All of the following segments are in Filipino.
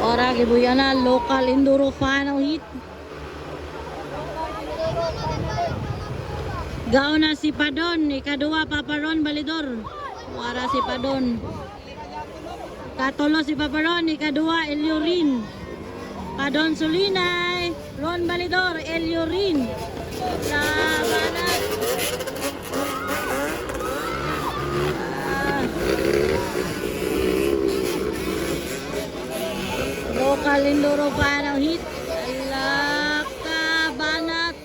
Ora gibuyana local enduro fan o hit. Gao na si Padon, ikaduwa Paparon Balidor. Wara si Padon. Katulo si Paparon, ikaduwa Eliorin. Padon Sulinay, Ron Balidor, Eliorin. Labanan. Local enduro fan o hit. Banat.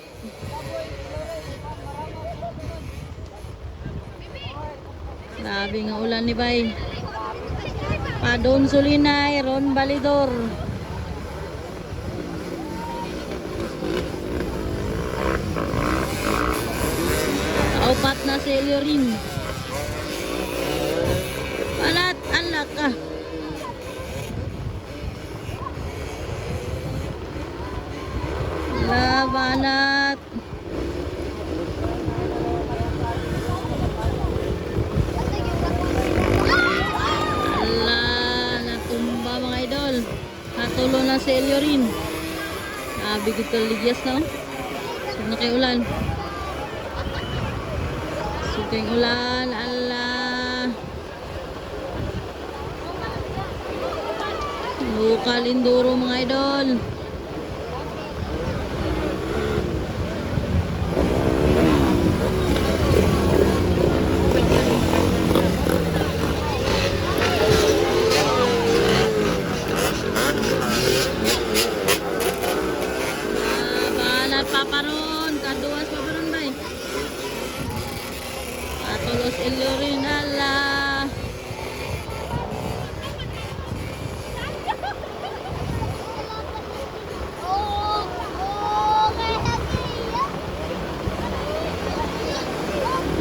Grabe nga ulan ni Bay. Padon Sulinay, Ron Balidor. Kaupat na si Eliorin. Banat, anak ka. Banat. Mga idol, natulo na si Eliorin. Bigit ka ligyas na. So na kay ulan. So kay ulan. Local enduro mga idol. Paparon, kaduas Paparon bay. Atulos Eliorin ala.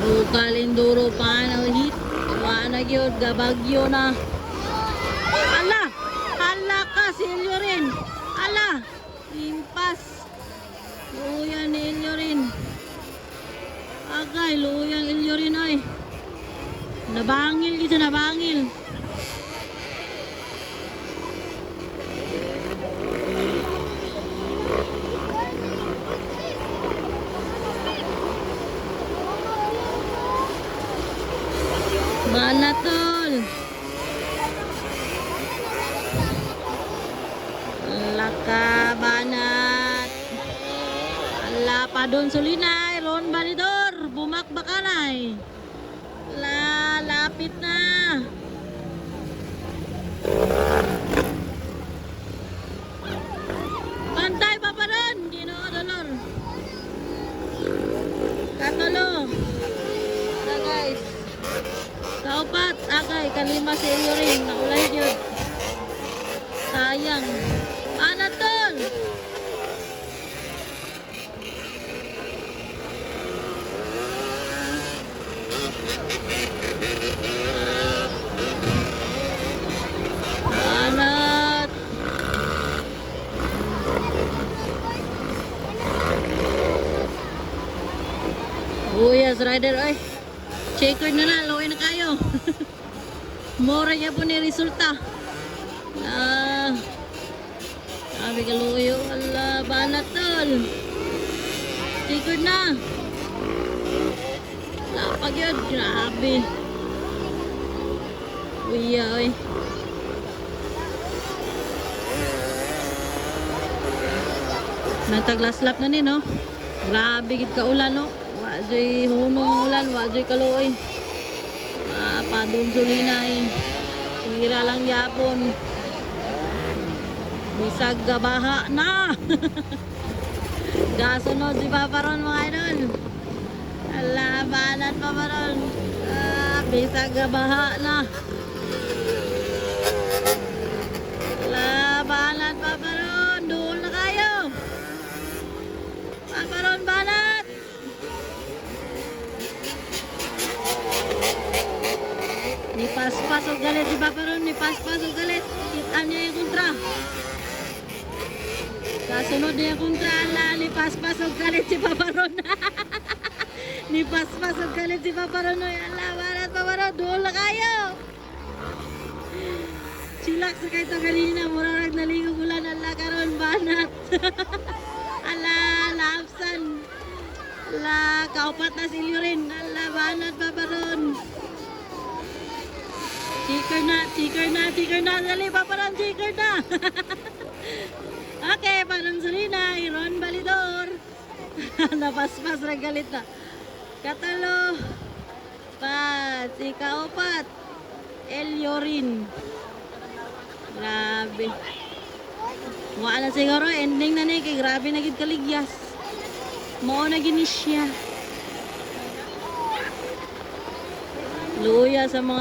Local enduro pa na hit. Wala gyud gabagyo na. Ala ka si Eliorin. Ala, impas. Luyan ni Eliorin. Agay, luyang Eliorin ay. Nabangil dito, nabangil. Banatol. Lakabanat. Padon Sulinay, Ron Balidor, bumakbakanay. Lapit na. Pantay Paparon, Ginoo Dolor. Katulo. Guys. Kaupat, agay, kalima si Eliorin, naulay yun. Sayang. Anatol. Banat. Yes, rider ay. Checker na na, laway na kayo. Mora niya po ni resulta. Sabi ka luyo, ala, banat tol. Checker na. Lapag yun, grabe. Uya, oy. Nataglaslap na ni, no? Grabe, gid ka ulan, no? Wajoy hunong ulan, wajoy kaluoy. Padon Sulinay. Sira lang yapon. Bisag gabaha na. Gasunod si Paparon mga idol. Labanan Paparon. Bisag gabaha na. Labanan Paparon. Doon na kayo. Paparon banat. Nipas-pas o galit si Paparon. Nipas-pas o galit. Kita niya yung kontra. Kasunod niya yung kontra. Nipas-pas o galit si Paparon. Nipas-pas o galit si Paparon. Labanan Paparon. Doon na kayo. Chillax na kayo ito kanina. Murarag na Ala, laapsan. Ala, kaupat na si Liorin. Ala, banat pa ba ron? Checker na. Dali, paparan, checker na. Okay, panunsulina, Iron Balidor. Napaspas, regalit na. Katalo. Pat, si kaupat. Eliorin. Grabe. Mukha na siguro, ending na na kay grabe na gid kaligyas. Mao na gini siya. Luya sa mga